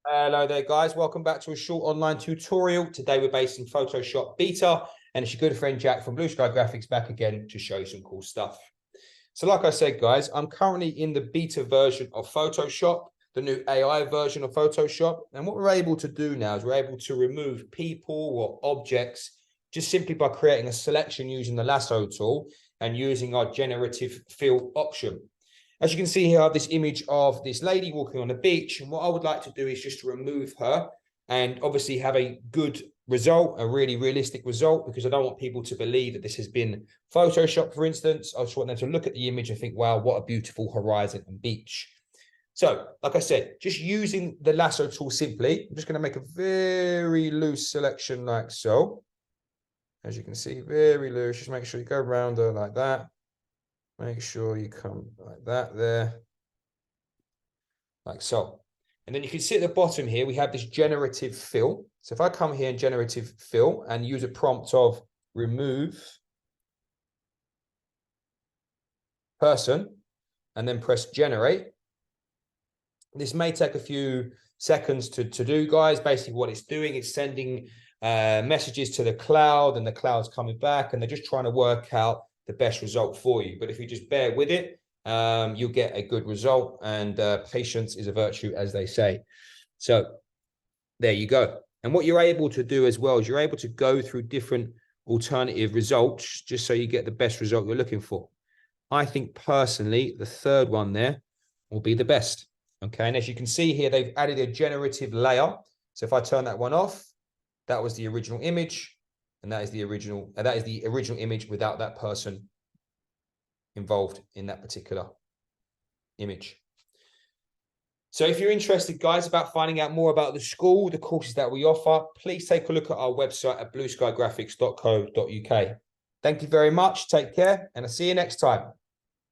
Hello there, guys. Welcome back to a short online tutorial. Today we're based in Photoshop Beta, and it's your good friend Jack from Blue Sky Graphics back again to show you some cool stuff. So like I said, guys, I'm currently in the beta version of Photoshop, the new AI version of Photoshop. And what we're able to do now is we're able to remove people or objects just simply by creating a selection using the lasso tool and using our generative fill option. As you can see here, I have this image of this lady walking on the beach. And what I would like to do is just to remove her and obviously have a good result, a really realistic result, because I don't want people to believe that this has been Photoshop, for instance. I just want them to look at the image and think, wow, what a beautiful horizon and beach. So, like I said, just using the lasso tool simply, I'm just going to make a very loose selection like so. As you can see, very loose. Just make sure you go around her like that. Make sure you come like that there, like so. And then you can see at the bottom here, we have this generative fill. So if I come here and generative fill and use a prompt of remove person and then press generate. This may take a few seconds to do, guys. Basically what it's doing, it's sending messages to the cloud and the cloud's coming back and they're just trying to work out the best result for you. But if you just bear with it, you'll get a good result, and patience is a virtue, as they say. So there you go. And what you're able to do as well is you're able to go through different alternative results just so you get the best result you're looking for. I think personally, the third one there will be the best. Okay, and as you can see here, they've added a generative layer. So if I turn that one off, that was the original image. And that is the original image without that person involved in that particular image. So if you're interested, guys, about finding out more about the school, the courses that we offer, please take a look at our website at blueskygraphics.co.uk. Thank you very much. Take care, and I'll see you next time.